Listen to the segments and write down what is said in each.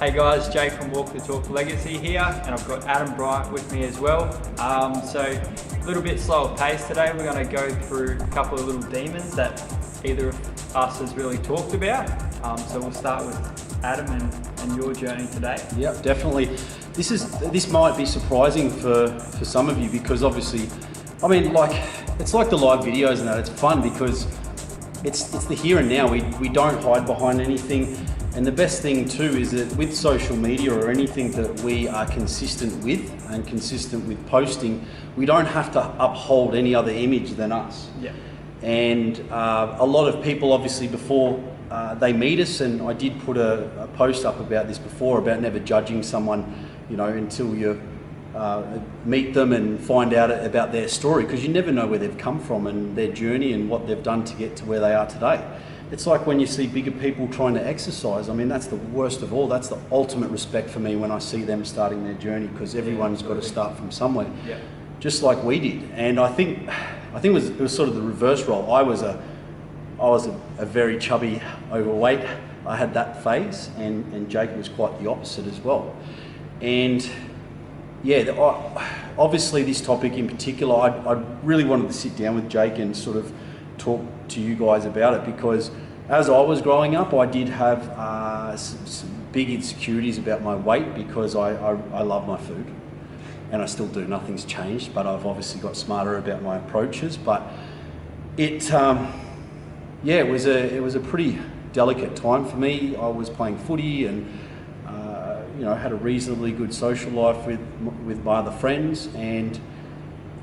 Hey guys, Jake from Wttl Legacy here, and I've got Adam Bryant with me as well. So a little bit slower pace today. We're going to go through a couple of little demons that either of us has really talked about. So we'll start with Adam and your journey today. Yeah, definitely. This might be surprising for some of you because obviously, I mean, it's like the live videos and that. It's fun because it's the here and now. We don't hide behind anything. And the best thing too is that with social media or anything that we are consistent with and consistent with posting, we don't have to uphold any other image than us. Yeah. And a lot of people obviously before they meet us, and I did put a post up about this before, about never judging someone, you know, until you meet them and find out about their story, because you never know where they've come from and their journey and what they've done to get to where they are today. It's like when you see bigger people trying to exercise. I mean, that's the worst of all. That's the ultimate respect for me when I see them starting their journey, because everyone's got to start from somewhere, yeah, just like we did. And I think it was sort of the reverse role. I was a very chubby, overweight. I had that phase, and Jake was quite the opposite as well. And yeah, obviously this topic in particular, I really wanted to sit down with Jake and sort of talk to you guys about it, because as I was growing up, I did have some big insecurities about my weight, because I love my food, and I still do. Nothing's changed, but I've obviously got smarter about my approaches. But it was a pretty delicate time for me. I was playing footy and you know, had a reasonably good social life with my other friends, and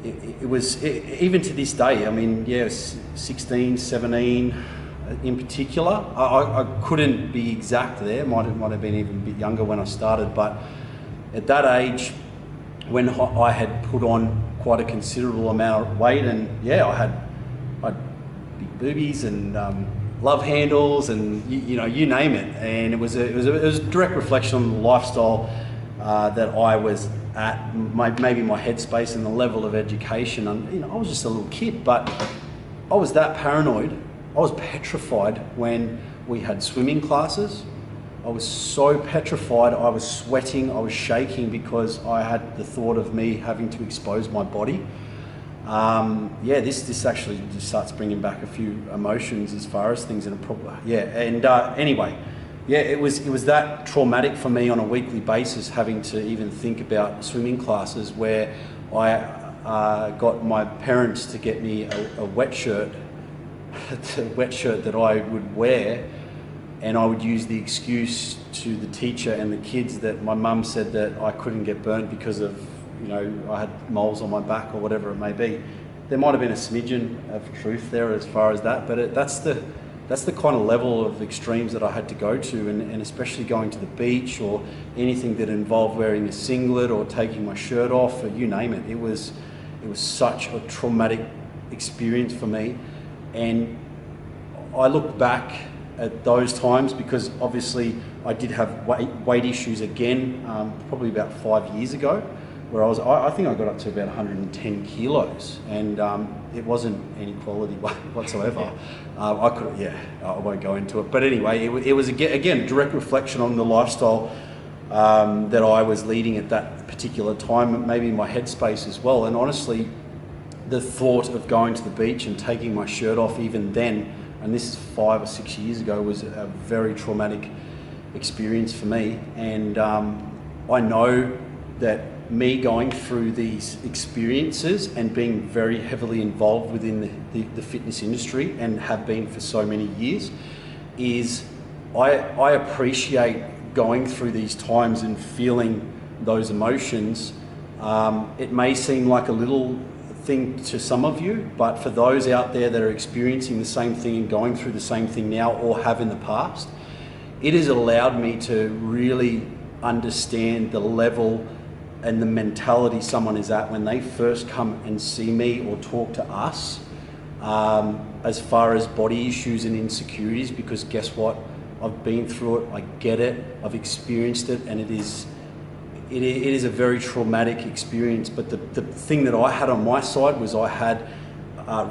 it was even to this day. I mean, yeah, 16, 17 in particular. I couldn't be exact there. Might have been even a bit younger when I started, but at that age, when I had put on quite a considerable amount of weight, and yeah, I had big boobies and love handles, and you know, you name it. And it was a direct reflection on the lifestyle that I was at, maybe my headspace and the level of education. And you know, I was just a little kid, but I was that paranoid. I was petrified when we had swimming classes. I was so petrified. I was sweating, I was shaking, because I had the thought of me having to expose my body. Yeah, this actually just starts bringing back a few emotions as far as things, and anyway, yeah, it was that traumatic for me on a weekly basis, having to even think about swimming classes, where I got my parents to get me a wet shirt, that I would wear, and I would use the excuse to the teacher and the kids that my mum said that I couldn't get burnt because of, you know, I had moles on my back or whatever it may be. There might have been a smidgen of truth there as far as that, but that's the kind of level of extremes that I had to go to, and especially going to the beach or anything that involved wearing a singlet or taking my shirt off, or you name it. It was such a traumatic experience for me, and I look back at those times, because obviously I did have weight issues again, probably about 5 years ago, where I think I got up to about 110 kilos, and it wasn't any quality whatsoever. I won't go into it, but anyway, it was again a direct reflection on the lifestyle that I was leading at that particular time, maybe in my headspace as well. And honestly, the thought of going to the beach and taking my shirt off, even then, and this is 5 or 6 years ago, was a very traumatic experience for me. And I know that me going through these experiences and being very heavily involved within the fitness industry, and have been for so many years, is I appreciate going through these times and feeling those emotions. It may seem like a little thing to some of you, but for those out there that are experiencing the same thing and going through the same thing now, or have in the past, it has allowed me to really understand the level and the mentality someone is at when they first come and see me or talk to us, as far as body issues and insecurities, because guess what? I've been through it, I get it, I've experienced it, and it is a very traumatic experience. But the thing that I had on my side was I had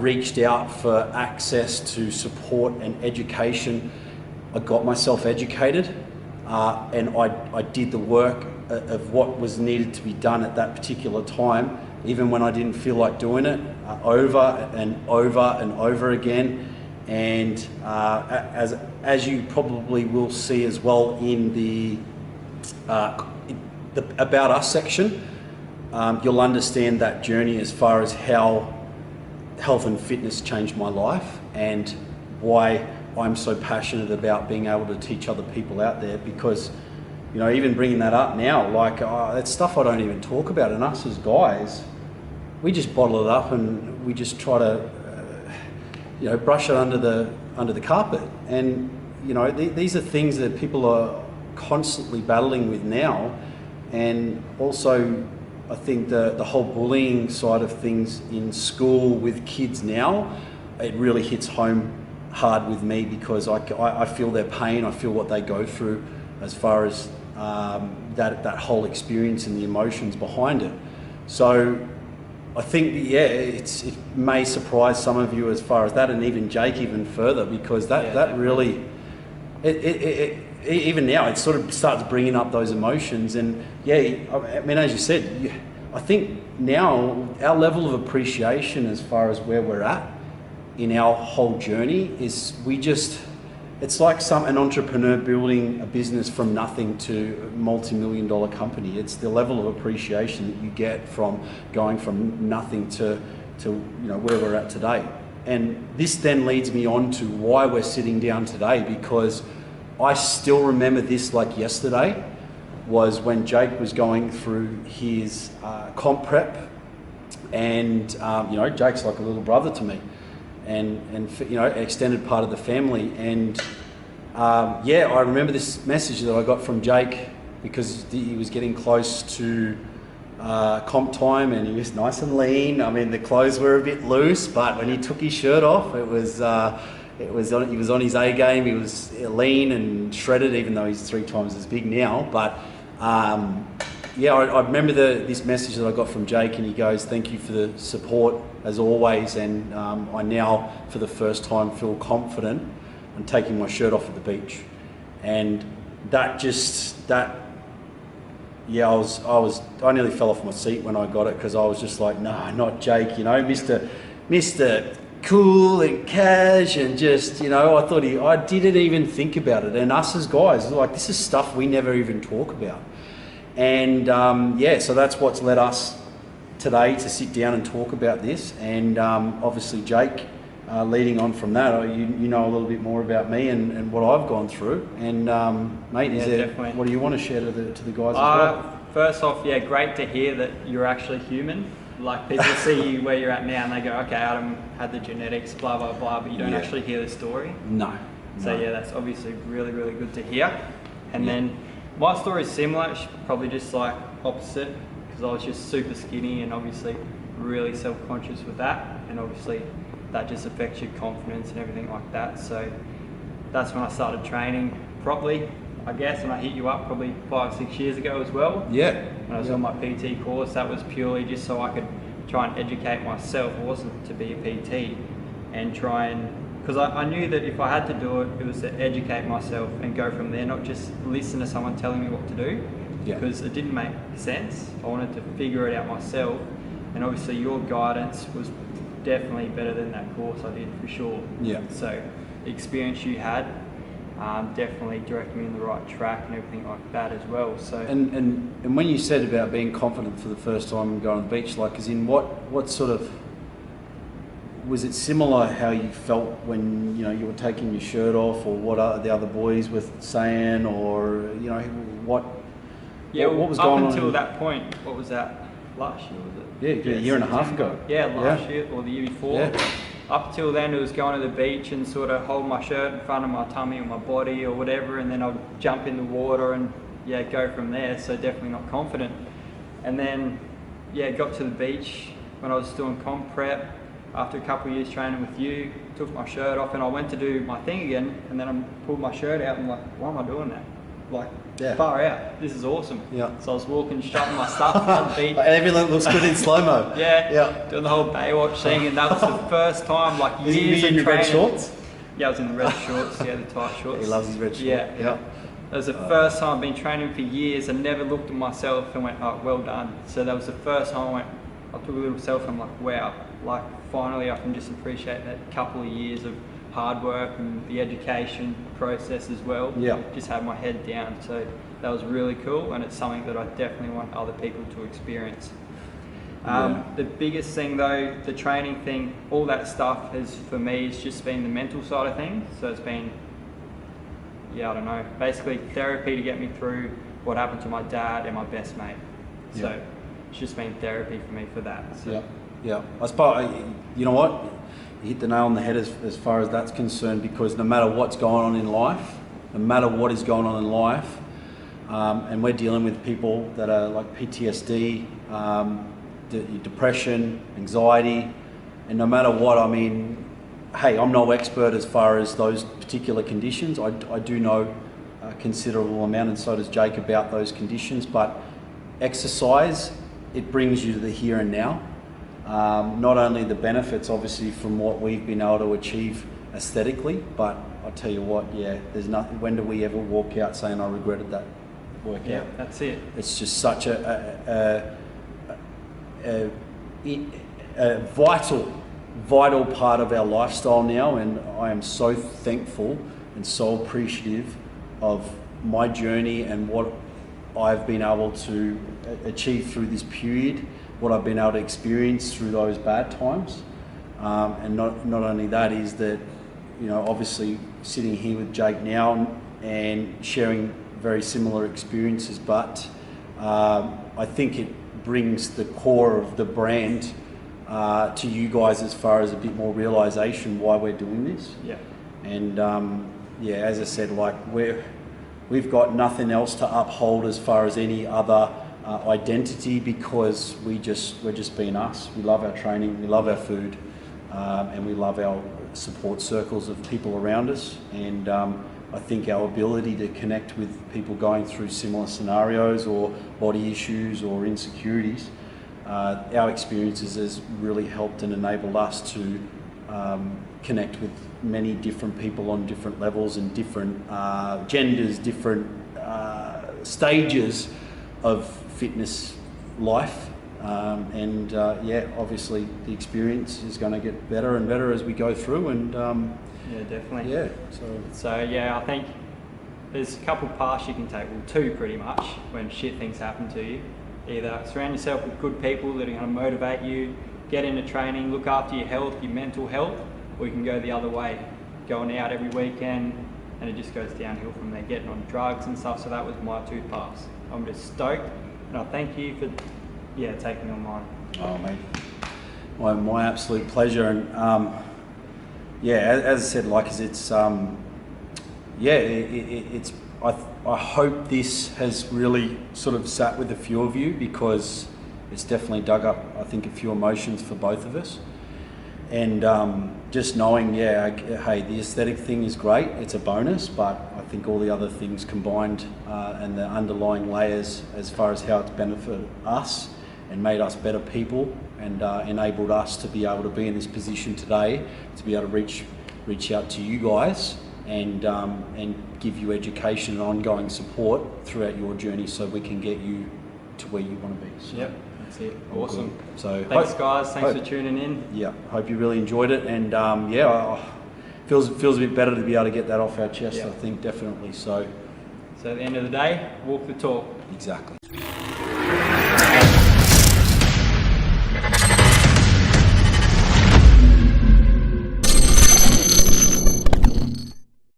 reached out for access to support and education. I got myself educated. and I did the work of what was needed to be done at that particular time, even when I didn't feel like doing it, over and over and over again. And as you probably will see as well in the About Us section, you'll understand that journey as far as how health and fitness changed my life and why I'm so passionate about being able to teach other people out there. Because, you know, even bringing that up now, like that's stuff I don't even talk about. And us as guys, we just bottle it up and we just try to, brush it under the carpet. And you know, these are things that people are constantly battling with now. And also, I think the whole bullying side of things in school with kids now, it really hits home hard with me, because I feel their pain, I feel what they go through as far as that whole experience and the emotions behind it. So I think, it may surprise some of you as far as that, and even Jake even further, because that really, even now it sort of starts bringing up those emotions. And I mean, as you said, I think now our level of appreciation as far as where we're at in our whole journey is it's like an entrepreneur building a business from nothing to a multi-million-dollar company. It's the level of appreciation that you get from going from nothing to where we're at today. And this then leads me on to why we're sitting down today, because I still remember this like yesterday, was when Jake was going through his comp prep, and Jake's like a little brother to me, and extended part of the family. And I remember this message that I got from Jake, because he was getting close to comp time, and he was nice and lean. I mean, the clothes were a bit loose, but when he took his shirt off, he was on his A game. He was lean and shredded, even though he's 3 times as big now. But I remember this message that I got from Jake, and he goes, "Thank you for the support as always, and I now for the first time feel confident in taking my shirt off at the beach." And I nearly fell off my seat when I got it, because I was just like, no, not Jake, Mr. Cool and cash, and just, I didn't even think about it. And us as guys, like, this is stuff we never even talk about. And so that's what's led us today to sit down and talk about this. And obviously Jake, leading on from that, you know a little bit more about me and what I've gone through. And mate, definitely. What do you want to share to the guys as well? First off, great to hear that you're actually human. Like, people see you where you're at now and they go, okay, Adam had the genetics, blah, blah, blah, but you don't actually hear the story. No. So that's obviously really, really good to hear. And then my story is similar, it's probably just like opposite, because I was just super skinny and obviously really self-conscious with that. And obviously that just affects your confidence and everything like that. So that's when I started training properly, I guess, and I hit you up probably 5-6 years ago as well. Yeah. When I was on my PT course, that was purely just so I could try and educate myself. It wasn't to be a PT, and try and, because I knew that if I had to do it, it was to educate myself and go from there, not just listen to someone telling me what to do, because it didn't make sense. I wanted to figure it out myself, and obviously your guidance was definitely better than that course I did, for sure. Yeah. So the experience you had definitely directed me in the right track and everything like that as well. So and when you said about being confident for the first time and going on the beach, like, as in what sort of, was it similar how you felt when you were taking your shirt off, or what the other boys were saying, or what was going on? Up until that point, what was that, last year was it? Yeah, a year and a half ago. Yeah, last year or the year before. Yeah. Up till then, it was going to the beach and sort of hold my shirt in front of my tummy or my body or whatever, and then I'd jump in the water and go from there. So definitely not confident. And then got to the beach when I was doing comp prep. After a couple of years training with you, took my shirt off and I went to do my thing again, and then I pulled my shirt out and I'm like, why am I doing that? Like, far out. This is awesome. Yeah. So I was walking, shoving my stuff on the beach. Everything looks good in slow-mo. Doing the whole Baywatch thing, and that was the first time, like, years of training. Red shorts? Yeah, I was in the red shorts, the tight shorts. He loves his red shorts. Yeah. That was the first time I've been training for years. I never looked at myself and went, oh, well done. So that was the first time I took a little selfie. I'm like, wow, like finally I can just appreciate that couple of years of hard work and the education process as well. Yeah. Just had my head down. So that was really cool, and it's something that I definitely want other people to experience. The biggest thing though, the training thing, all that stuff has, for me, it's just been the mental side of things. So it's been, I don't know, basically therapy to get me through what happened to my dad and my best mate. So it's just been therapy for me for that. So. Yeah. I suppose, you know what, you hit the nail on the head as far as that's concerned, because no matter what's going on in life, no matter what is going on in life, and we're dealing with people that are like PTSD, depression, anxiety, and no matter what, I mean, hey, I'm no expert as far as those particular conditions. I do know a considerable amount, and so does Jake, about those conditions, but exercise, it brings you to the here and now. Not only the benefits, obviously, from what we've been able to achieve aesthetically, but I'll tell you what, there's nothing, when do we ever walk out saying I regretted that workout? Yeah, that's it. It's just such a vital part of our lifestyle now, and I am so thankful and so appreciative of my journey and what I've been able to achieve through this period, what I've been able to experience through those bad times, and not only that, is that, you know, obviously sitting here with Jake now and sharing very similar experiences, but I think it brings the core of the brand to you guys as far as a bit more realization why we're doing this. Yeah. And as I said, like we've got nothing else to uphold as far as any other identity, because we're just being us. We love our training, we love our food, and we love our support circles of people around us. And I think our ability to connect with people going through similar scenarios or body issues or insecurities, our experiences has really helped and enabled us to connect with many different people on different levels and different genders, different stages of fitness life. Obviously the experience is going to get better and better as we go through, and yeah, definitely. Yeah. So I think there's a couple paths you can take, well, two pretty much, when shit things happen to you. Either surround yourself with good people that are going to motivate you, get into training, look after your health, your mental health, or you can go the other way, going out every weekend, and it just goes downhill from there, getting on drugs and stuff. So that was my two paths. I'm just stoked, and I thank you for taking me on mine. Oh, mate, my absolute pleasure. And as I said, I hope this has really sort of sat with a few of you, because it's definitely dug up, I think, a few emotions for both of us. And just knowing, hey, the aesthetic thing is great, it's a bonus, but I think all the other things combined and the underlying layers as far as how it's benefited us and made us better people, and enabled us to be able to be in this position today, to be able to reach out to you guys and give you education and ongoing support throughout your journey, so we can get you to where you want to be. So, yep, that's it. Awesome. So thanks, guys. Thanks for tuning in. Yeah, hope you really enjoyed it, and feels a bit better to be able to get that off our chest. Yep. I think definitely. So at the end of the day, walk the talk. Exactly.